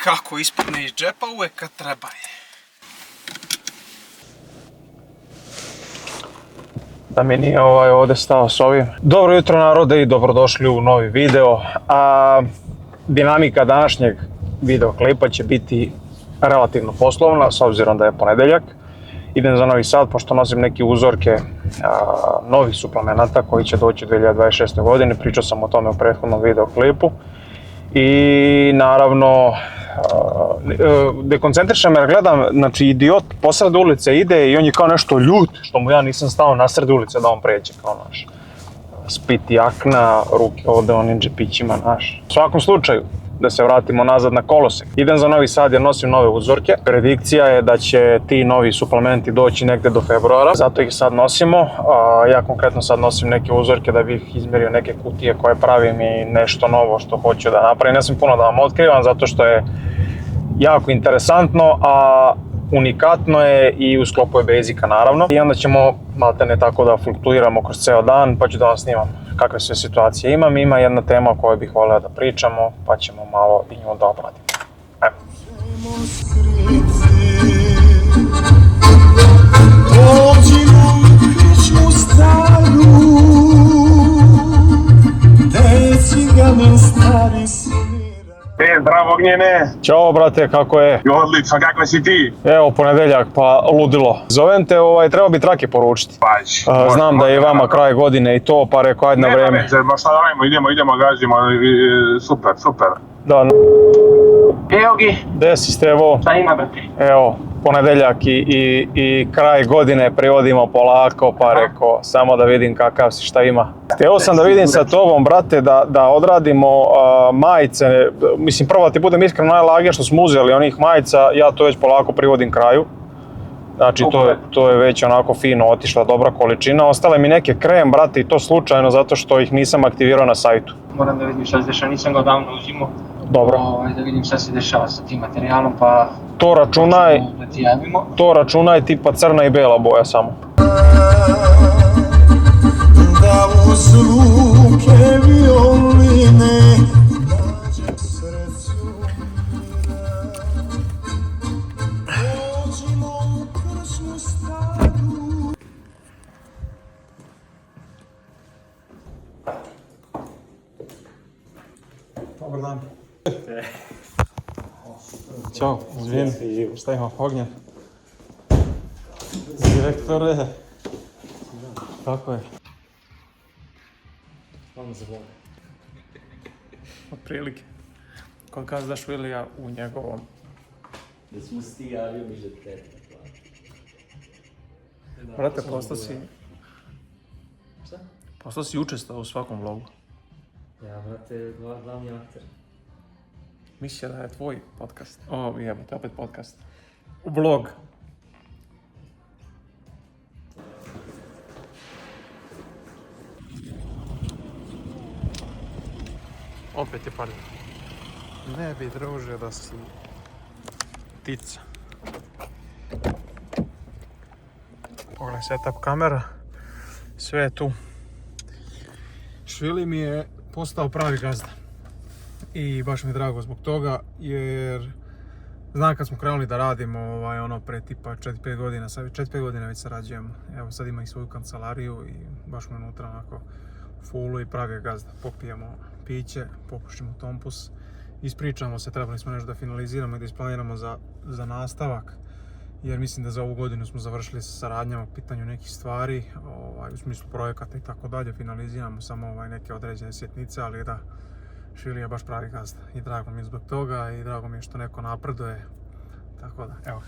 kako ispadne iz džepa uvek kad treba je. Da mi nije ovdje stao s ovim. Dobro jutro narode i dobrodošli u novi video. Dinamika današnjeg videoklipa će biti relativno poslovna s obzirom da je ponedeljak. Idem za Novi Sad pošto nosim neke uzorke novih suplemenata koji će doći u 2026. godine. Pričao sam o tome u prethodnom videoklipu. I naravno, dekoncentrišam jer gledam, znači idiot posred ulice ide i on je kao nešto ljut što mu ja nisam stao nasred ulice da on pređe kao naš. Spit jakna, ruke ovde onim džepićima naš. U svakom slučaju, da se vratimo nazad na kolosek. Idem za Novi Sad jer nosim nove uzorke. Predikcija je da će ti novi suplementi doći negde do februara, zato ih sad nosimo. Ja konkretno sad nosim neke uzorke da bih izmerio neke kutije koje pravim i nešto novo što hoću da napravim. Ne sam puno da vam otkrivam zato što je jako interesantno, a unikatno je i u sklopu je Basica naravno. I onda ćemo maltene tako da fluktuiramo kroz ceo dan pa ću da vam snimam kakve sve situacije imam. Ima jedna tema o kojoj bih volio da pričamo pa ćemo malo i nju da obradimo. Evo. Zdravo Ognjene! Ćao brate, kako je? Odlično, kako si ti? Evo ponedeljak, pa ludilo. Zovem te, treba bi trake poručiti. Pađi. Znam da je i vama kraj godine i to, pa rekao ajde na vreme. Nema veze, šta da radimo, idemo, gađimo, super. Da. Evo gi. Gde si Stevo? Šta ima brate? Evo, ponedeljak i kraj godine privodimo polako, pa rekao samo da vidim kakav si, šta ima. Hteo sam da vidim sa tobom, brate, da odradimo majice. Mislim, prvo da ti budem iskren, najlagije što smo uzeli onih majica, ja to već polako privodim kraju. Znači, to je već onako fino otišla, dobra količina. Ostale mi neke krem, brate, i to slučajno zato što ih nisam aktivirao na sajtu. Moram da vidim šta se dešava, nisam ga odavno uzimao. Dobro. Da vidim šta se dešava sa tim materijalom, pa... To računaj tipa crna i bela boja samo. Da uz ruke violine nađem sreću dođimo u krčmu staru. Dobar dan. Ćao, izvini, šta ima Ognjen? Direktore, kako je? Hvala za Boga. Od prilike. Kad kazdaš Vilija u njegovom... Da smo si ti javio mi že tebe. Brate, postao si... Šta? Postao si učestao u svakom vlogu. Ja, brate, glavni akter. Mislio da je tvoj podcast. O, jebate, opet podcast. Vlog. Opet je pardon. Ne bi druže da si ptica. Pogledaj setup kamera. Sve je tu. Švili mi je postao pravi gazda. I baš mi je drago zbog toga jer znam kad smo krenuli da radimo pre tipa 4-5 godina, sad 4-5 godina već sarađujemo. Evo sad ima i svoju kancelariju i baš mu je unutra onako fullu i pravi je gazda. Popijemo piće, popušimo tompus, ispričamo se, trebali smo nešto da finaliziramo i da isplaniramo za nastavak. Jer mislim da za ovu godinu smo završili sa saradnjama po pitanju nekih stvari, u smislu projekata i tako dalje, finaliziramo samo neke određene sitnice, ali da, Švili je baš pravi gazda i drago mi je zbog toga i drago mi je što neko napreduje, tako da, evo.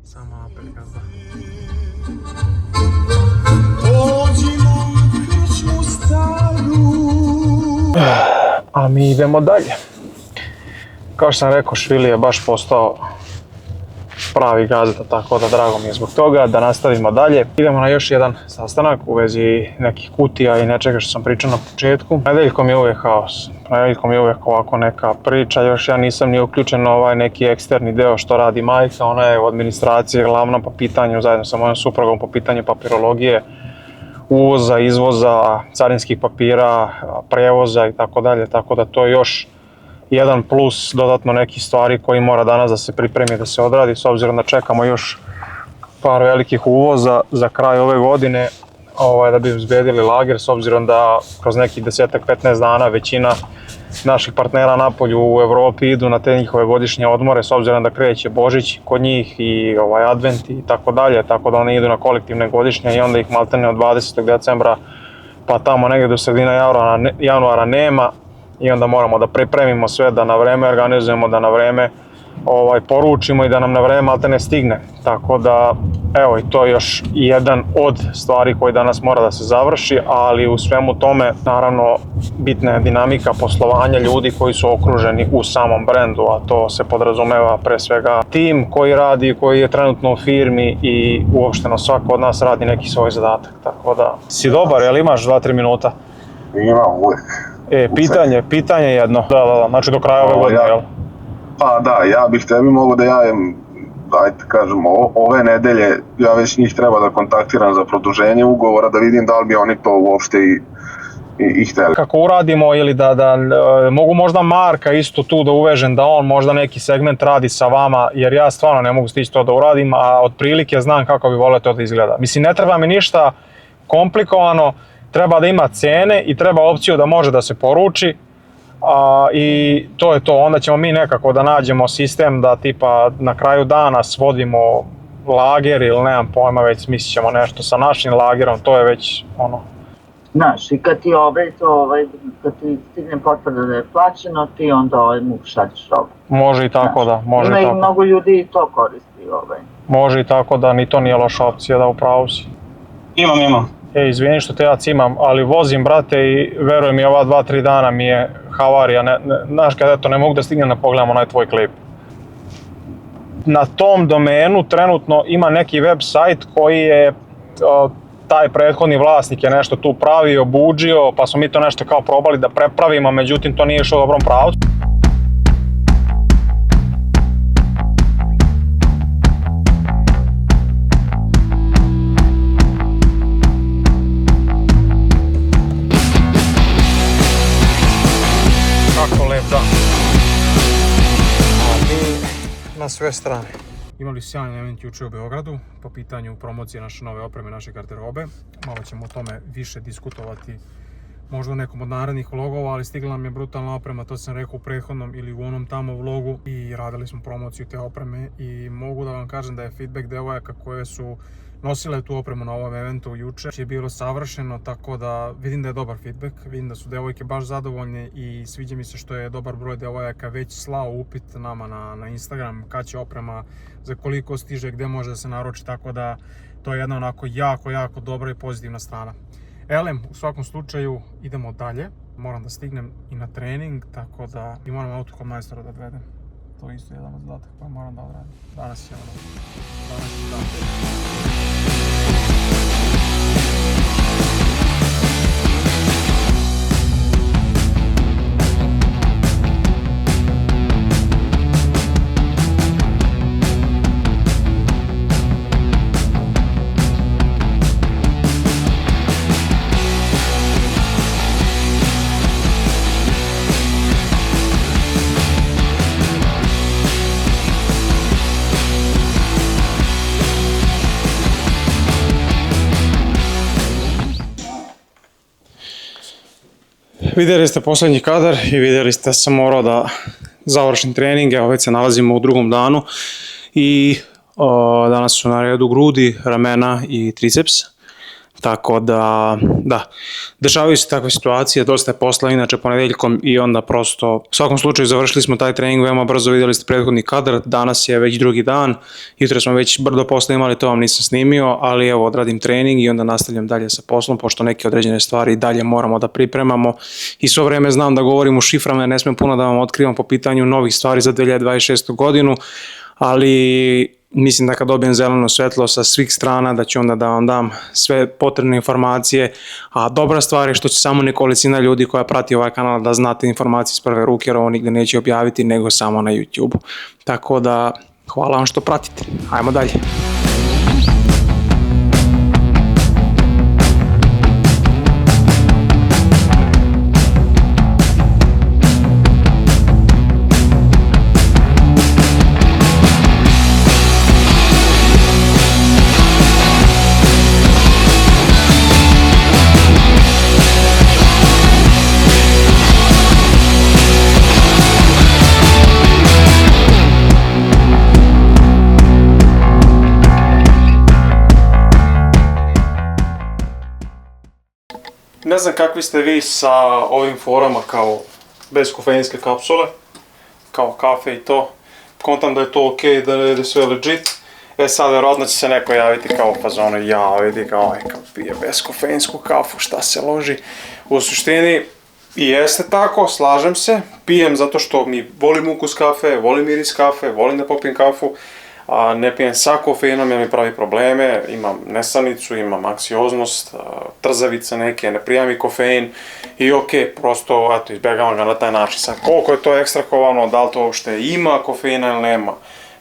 Samo apel gazda. Dođimo u krčmu staru. A mi idemo dalje. Kao što sam rekao, Švili je baš postao pravi gazda, tako da drago mi je zbog toga. Da nastavimo dalje. Idemo na još jedan sastanak u vezi nekih kutija i nečega što sam pričao na početku. Nedeljkom je uvijek haos. Nedeljkom je uvijek ovako neka priča. Još ja nisam ni uključen na ovaj neki eksterni deo što radi majka. Ona je u administraciji glavna po pitanju, zajedno sa mojom suprugom po pitanju papirologije uvoza, izvoza, carinskih papira, prevoza i tako dalje, tako da to je još jedan plus, dodatno nekih stvari koji mora danas da se pripremi, da se odradi, s obzirom da čekamo još par velikih uvoza za kraj ove godine, da bi izbedili lager, s obzirom da kroz nekih 10-15 dana većina naših partnera napolju u Evropi idu na te njihove godišnje odmore, s obzirom da kreće Božić kod njih i Advent i tako dalje, tako da oni idu na kolektivne godišnje i onda ih maltene od 20. decembra pa tamo negdje do sredina januara nema i onda moramo da pripremimo sve, da na vreme organizujemo, da na vreme poručimo i da nam na vreme maltene stigne. Tako da, evo, i to je još jedan od stvari koji danas mora da se završi, ali u svemu tome, naravno, bitna je dinamika poslovanja ljudi koji su okruženi u samom brendu, a to se podrazumeva pre svega tim koji radi, koji je trenutno u firmi i uopšteno svako od nas radi neki svoj zadatak. Tako da, si dobar, jel imaš 2-3 minuta? Imam uvijek. Pitanje jedno. Da, znači do kraja ove godine, jel? Pa da, ja bih tebi mogu da javim, ajde kažemo, ove nedelje ja već njih treba da kontaktiram za produženje ugovora, da vidim da li bi oni to uopšte i hteli. Kako uradimo ili da mogu možda Marka isto tu da uvežem, da on možda neki segment radi sa vama, jer ja stvarno ne mogu stići to da uradim, a otprilike znam kako bi volio to da izgleda. Mislim, ne treba mi ništa komplikovano, treba da ima cene i treba opciju da može da se poruči. I to je to, onda ćemo mi nekako da nađemo sistem da tipa na kraju dana svodimo lager ili nemam pojma, već smislit ćemo nešto sa našim lagerom, to je već ono. Znaš, i kad ti kad ti stigne potvrda da je plaćeno, ti onda mu šalješ robu. Može i tako da, može i tako. Ima i mnogo ljudi i to koristi. Može i tako da, ni to nije loša opcija, da upravo si. Imam. Izvini što te ja cimam, ali vozim, brate, i veruj mi, ova 2-3 dana mi je havarija, znaš kada eto, ne mogu da stignem da pogledam onaj tvoj klip. Na tom domenu trenutno ima neki web sajt koji je, taj prethodni vlasnik je nešto tu pravio, budžio, pa smo mi to nešto kao probali da prepravimo, međutim to nije išlo u dobrom pravcu. Na sve strane. Imali sjajan event juče u Beogradu po pitanju promocije naše nove opreme, naše garderobe. Malo ćemo o tome više diskutovati možda u nekom od narednih vlogova, ali stigla nam je brutalna oprema, to sam rekao u prethodnom ili u onom tamo vlogu i radili smo promociju te opreme i mogu da vam kažem da je feedback devojaka koje su nosile tu opremu na ovom eventu juče je bilo savršeno, tako da vidim da je dobar feedback, vidim da su devojke baš zadovoljne i sviđa mi se što je dobar broj devojaka već slao upit nama na Instagram kad će oprema, za koliko stiže, gde može da se naruči, tako da to je jedna onako jako dobra i pozitivna strana. Elem, u svakom slučaju idemo dalje, moram da stignem i na trening, tako da i moram auto kod majstora da odvedem. To je isto jedan od zadatak koji moram da odradim. Danas je dan. Vidjeli ste posljednji kadar i vidjeli ste da sam morao da završim trening, evo već se nalazimo u drugom danu i danas su na redu grudi, ramena i triceps. Tako da, dešavaju se takve situacije, dosta je posla inače ponedeljkom i onda prosto, u svakom slučaju završili smo taj trening veoma brzo, vidjeli ste prethodni kadar, danas je već drugi dan, jutro smo već brdo posla imali, to vam nisam snimio, ali evo odradim trening i onda nastavljam dalje sa poslom, pošto neke određene stvari dalje moramo da pripremamo i svo vreme znam da govorim u šiframa, ne smijem puno da vam otkrivam po pitanju novih stvari za 2026. godinu, ali mislim da kad dobijem zeleno svetlo sa svih strana da ću onda da vam dam sve potrebne informacije, a dobra stvar je što će samo nekolicina ljudi koja prati ovaj kanal da znate informacije iz prve ruke, jer ovo nigde neće objaviti nego samo na YouTube. Tako da hvala vam što pratite. Ajmo dalje. znam kakvi ste vi sa ovim forama kao bez kofeinske kapsule, kao kafe i to. Kontam da je to ok, da je sve legit. Sad vjerojatno će se neko javiti kao u fazonu, ja vidi kao ovaj kao pije bezkofeinsku kafu, šta se loži. U suštini i jeste tako, slažem se, pijem zato što mi volim ukus kafe, volim miris kafe, volim da popijem kafu, a ne pijem sa kofeinom jer mi pravi probleme, imam nesanicu, imam anksioznost, trzavice neke, ne prijam mi kofein i ok, prosto eto, izbjegavam ga na taj način. Sad koliko je to ekstrahovano, da li to uopšte ima kofeina ili nema,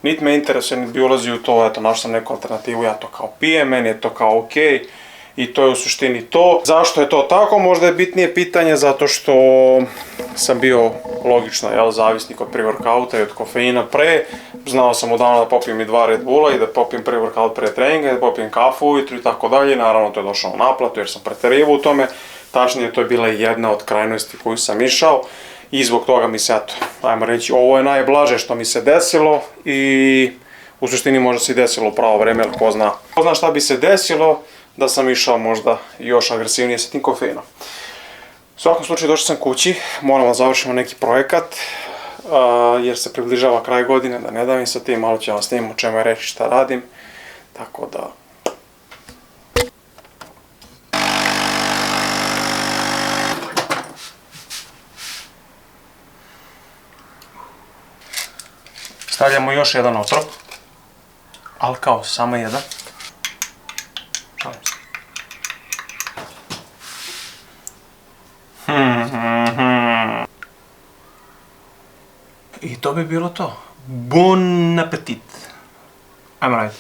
niti me interesuje, niti bi ulazio u to, eto, našao sam neku alternativu, ja to kao pijem, meni je to kao ok. I to je u suštini to. Zašto je to tako? Možda je bitnije pitanje zato što sam bio logično zavisnik od pre-workouta i od kofeina pre. Znao sam odavno da popijem i 2 Red Bulla i da popijem pre-workout pre treninga i da popijem kafu ujutru i tako dalje. Naravno to je došlo na naplatu jer sam preterivao u tome. Tačnije to je bila jedna od krajnosti koju sam išao i zbog toga mi se, eto, ajmo reći, ovo je najblaže što mi se desilo i u suštini možda se i desilo u pravo vreme, jer ko zna. Ko zna šta bi se desilo da sam išao možda još agresivnije sa tim kofeinom. U svakom slučaju došao sam kući, moram da završimo neki projekat jer se približava kraj godine, da ne davim sa tim, malo ću vam snimiti o čemu je reći šta radim, tako da... Stavljamo još jedan otrov, ali kao samo jedan. I to bi bilo to. Bon appetit. Ajmo raditi.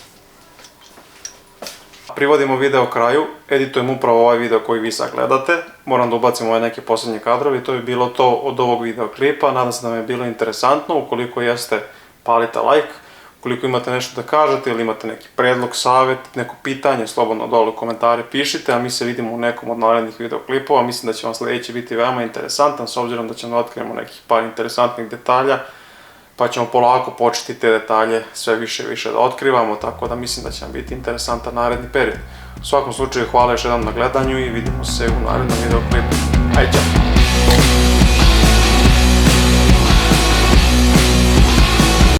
Privodimo video kraju, editujem upravo ovaj video koji vi sad gledate. Moram da ubacim ovaj neki posljednji kadrovi i to bi bilo to od ovog videoklipa. Nadam se da vam je bilo interesantno. Ukoliko jeste, palite like. Ukoliko imate nešto da kažete ili imate neki predlog, savjet, neko pitanje, slobodno dole u komentare pišite, a mi se vidimo u nekom od narednih videoklipova. Mislim da će vam sljedeći biti veoma interesantan, s obzirom da ćemo da otkrijemo nekih par interesantnih detalja, pa ćemo polako početi te detalje sve više i više da otkrivamo, tako da mislim da će vam biti interesantan naredni period. U svakom slučaju hvala još jednom na gledanju i vidimo se u narednom videoklipu. Ajde, čao!